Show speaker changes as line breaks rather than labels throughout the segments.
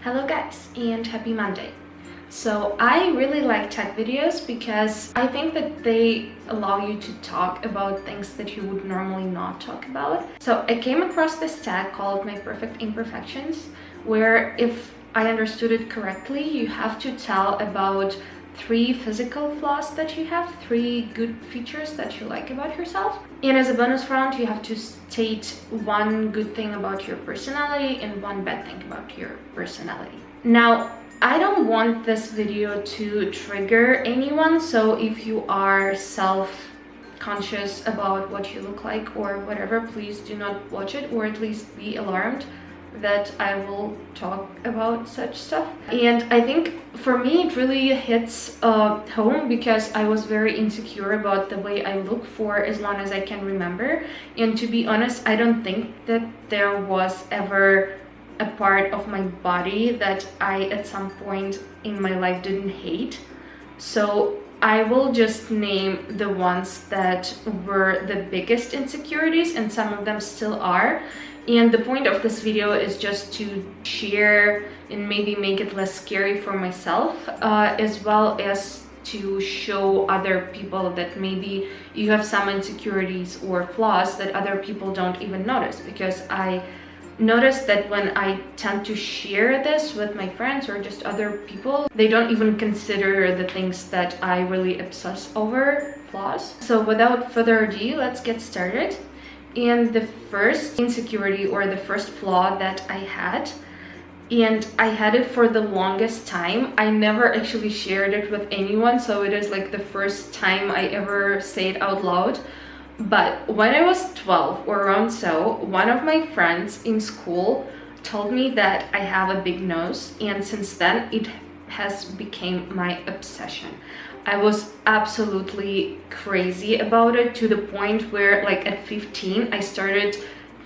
Hello guys, and happy Monday. So I really like tech videos because I think that they allow you to talk about things that you would normally not talk about. So I came across this tag called my Perfect Imperfections, where if I understood it correctly, you have to tell about 3 physical flaws that you have, 3 good features that you like about yourself. And as a bonus round, you have to state 1 good thing about your personality and 1 bad thing about your personality. Now, I don't want this video to trigger anyone, so if you are self-conscious about what you look like or whatever, please do not watch it, or at least be alarmed that I will talk about such stuff. And I think for me it really hits home because I was very insecure about the way I look for as long as I can remember. And to be honest, I don't think that there was ever a part of my body that I at some point in my life didn't hate. So I will just name the ones that were the biggest insecurities, and some of them still are. And the point of this video is just to share and maybe make it less scary for myself, as well as to show other people that maybe you have some insecurities or flaws that other people don't even notice. Because I noticed that when I tend to share this with my friends or just other people, they don't even consider the things that I really obsess over, flaws. So without further ado, let's get started. And the first insecurity or the first flaw that I had, and I had it for the longest time, I never actually shared it with anyone, so it is like the first time I ever say it out loud. But when I was 12 or around so, one of my friends in school told me that I have a big nose, and since then it has become my obsession. I was absolutely crazy about it, to the point where like at 15 I started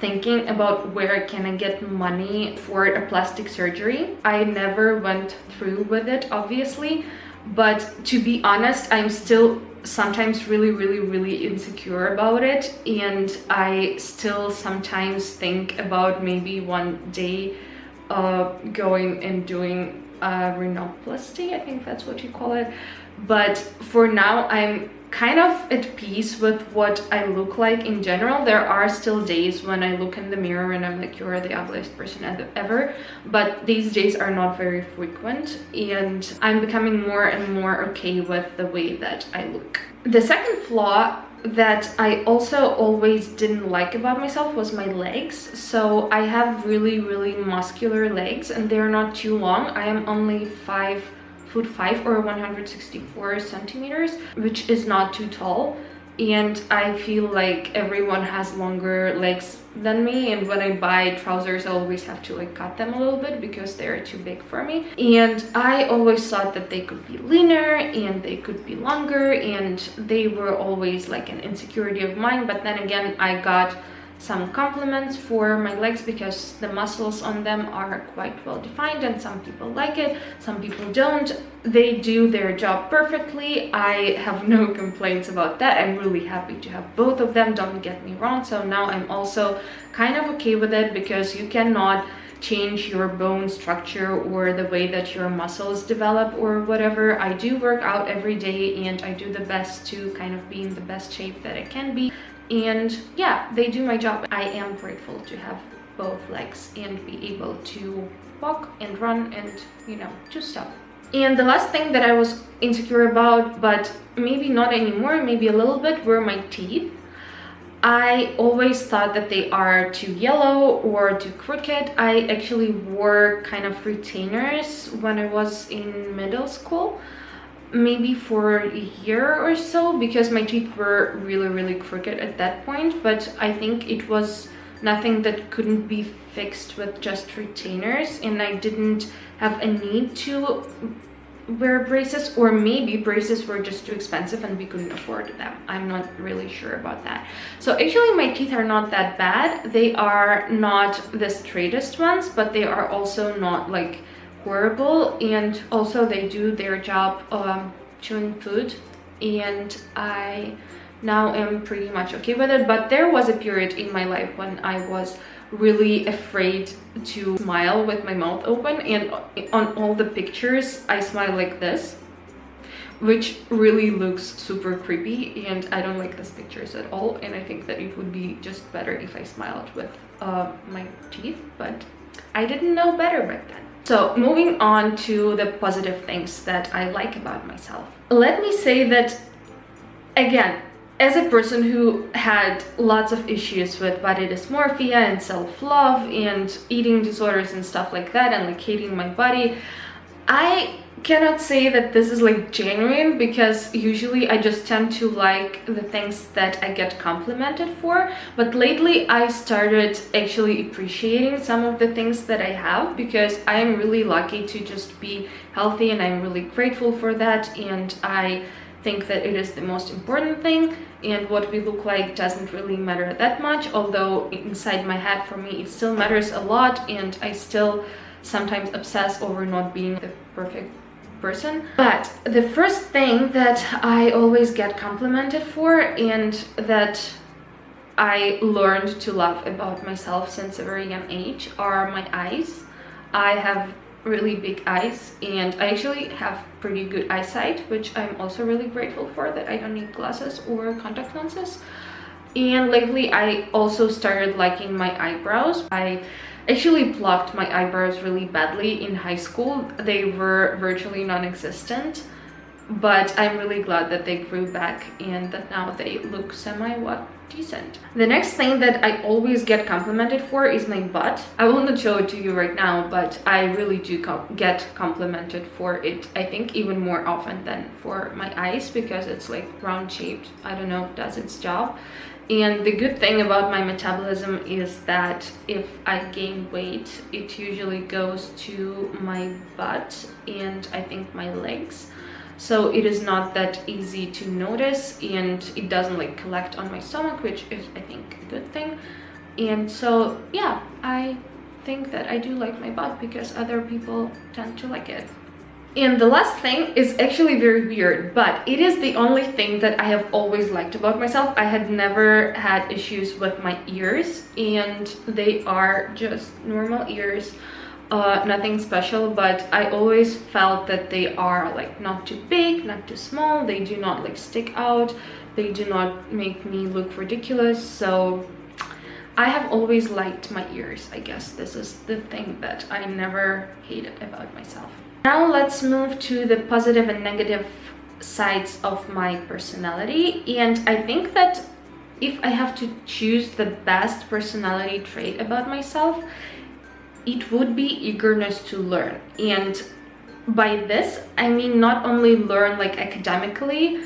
thinking about where can I get money for a plastic surgery. I never went through with it, obviously, but to be honest, I'm still sometimes really insecure about it, and I still sometimes think about maybe one day going and doing a rhinoplasty, I think that's what you call it. But for now, I'm kind of at peace with what I look like in general. There are still days when I look in the mirror and I'm like, you're the ugliest person ever, but these days are not very frequent, and I'm becoming more and more okay with the way that I look. The second flaw that I also always didn't like about myself was my legs. So I have really muscular legs, and they're not too long. I am only 5'5" or 164 centimeters, which is not too tall, and I feel like everyone has longer legs than me, and when I buy trousers I always have to like cut them a little bit because they're too big for me. And I always thought that they could be leaner and they could be longer, and they were always like an insecurity of mine. But then again, I got some compliments for my legs because the muscles on them are quite well defined, and some people like it, some people don't. They do their job perfectly. I have no complaints about that. I'm really happy to have both of them, don't get me wrong. So now I'm also kind of okay with it, because you cannot change your bone structure or the way that your muscles develop or whatever. I do work out every day, and I do the best to kind of be in the best shape that I can be. And yeah, they do my job. I am grateful to have both legs and be able to walk and run and, you know, do stuff. And the last thing that I was insecure about, but maybe not anymore, maybe a little bit, were my teeth. I always thought that they are too yellow or too crooked. I actually wore kind of retainers when I was in middle school, maybe for a year or so, because my teeth were really crooked at that point. But I think it was nothing that couldn't be fixed with just retainers, and I didn't have a need to wear braces, or maybe braces were just too expensive and we couldn't afford them. I'm not really sure about that. So actually my teeth are not that bad. They are not the straightest ones, but they are also not like horrible, and also they do their job chewing food, and I now am pretty much okay with it. But there was a period in my life when I was really afraid to smile with my mouth open, and on all the pictures I smile like this, which really looks super creepy, and I don't like these pictures at all, and I think that it would be just better if I smiled with my teeth, but I didn't know better back then. So moving on to the positive things that I like about myself. Let me say that, again, as a person who had lots of issues with body dysmorphia and self-love and eating disorders and stuff like that, and like hating my body, I cannot say that this is like genuine, because usually I just tend to like the things that I get complimented for. But lately I started actually appreciating some of the things that I have, because I am really lucky to just be healthy, and I'm really grateful for that, and I think that it is the most important thing, and what we look like doesn't really matter that much, although inside my head for me it still matters a lot, and I still sometimes obsess over not being the perfect person. But the first thing that I always get complimented for, and that I learned to love about myself since a very young age, are my eyes. I have really big eyes, and I actually have pretty good eyesight, which I'm also really grateful for, that I don't need glasses or contact lenses. And lately I also started liking my eyebrows. I actually plucked my eyebrows really badly in high school. They were virtually non-existent, but I'm really glad that they grew back and that now they look semi-what decent. The next thing that I always get complimented for is my butt. I will not show it to you right now, but I really do get complimented for it. I think even more often than for my eyes, because it's like round shaped. I don't know, does its job. And the good thing about my metabolism is that if I gain weight, it usually goes to my butt and I think my legs. So it is not that easy to notice, and it doesn't like collect on my stomach, which is, I think, a good thing. And so yeah, I think that I do like my butt because other people tend to like it. And the last thing is actually very weird, but it is the only thing that I have always liked about myself. I had never had issues with my ears, and they are just normal ears. Nothing special, but I always felt that they are like not too big, not too small. They do not like stick out. They do not make me look ridiculous. So I have always liked my ears. I guess this is the thing that I never hated about myself. Now let's move to the positive and negative sides of my personality. And I think that if I have to choose the best personality trait about myself, it would be eagerness to learn. And by this, I mean not only learn like academically,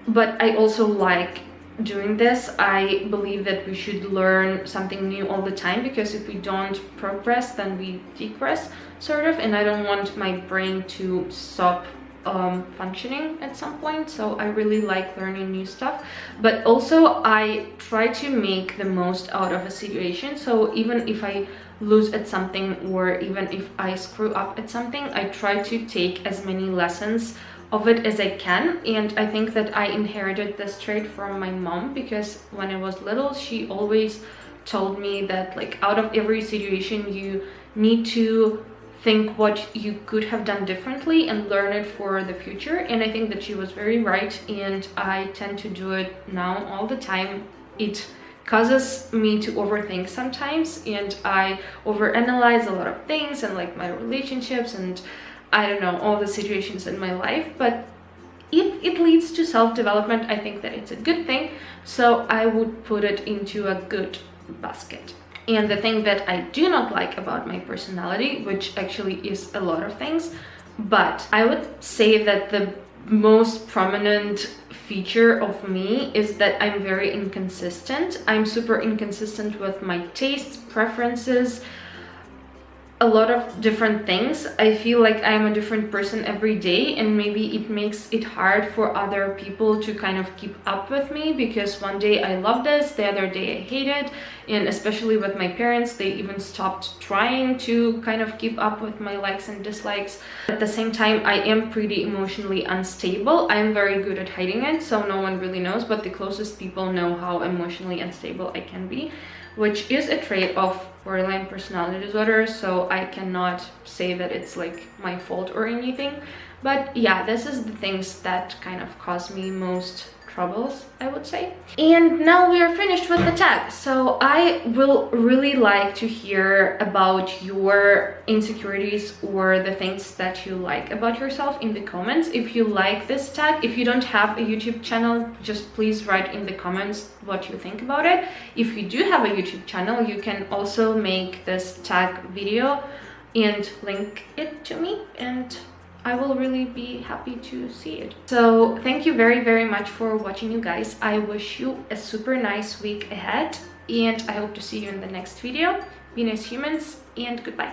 but I also like doing this. I believe that we should learn something new all the time, because if we don't progress, then we degress, sort of, and I don't want my brain to stop functioning at some point. So I really like learning new stuff, but also I try to make the most out of a situation. So even if I lose at something, or even if I screw up at something, I try to take as many lessons of it as I can. And I think that I inherited this trait from my mom, because when I was little, she always told me that like out of every situation you need to think what you could have done differently and learn it for the future. And I think that she was very right, and I tend to do it now all the time. It causes me to overthink sometimes, and I overanalyze a lot of things, and like my relationships, and I don't know, all the situations in my life. But if it leads to self-development, I think that it's a good thing, so I would put it into a good basket. And the thing that I do not like about my personality, which actually is a lot of things, but I would say that the most prominent feature of me is that I'm very inconsistent. I'm super inconsistent with my tastes, preferences, a lot of different things. I feel like I'm a different person every day, and maybe it makes it hard for other people to kind of keep up with me, because one day I love this, the other day I hate it. And especially with my parents, they even stopped trying to kind of keep up with my likes and dislikes. At the same time, I am pretty emotionally unstable. I'm very good at hiding it, so no one really knows, but the closest people know how emotionally unstable I can be. which is a trait of borderline personality disorder, so I cannot say that it's like my fault or anything. But yeah, this is the things that kind of cause me most troubles, I would say. And now we are finished with the tag. So I will really like to hear about your insecurities or the things that you like about yourself in the comments. If you like this tag, if you don't have a YouTube channel, just please write in the comments what you think about it. If you do have a YouTube channel, you can also make this tag video and link it to me, and I will really be happy to see it. So thank you very, very much for watching, you guys. I wish you a super nice week ahead, and I hope to see you in the next video. Be nice humans, and goodbye.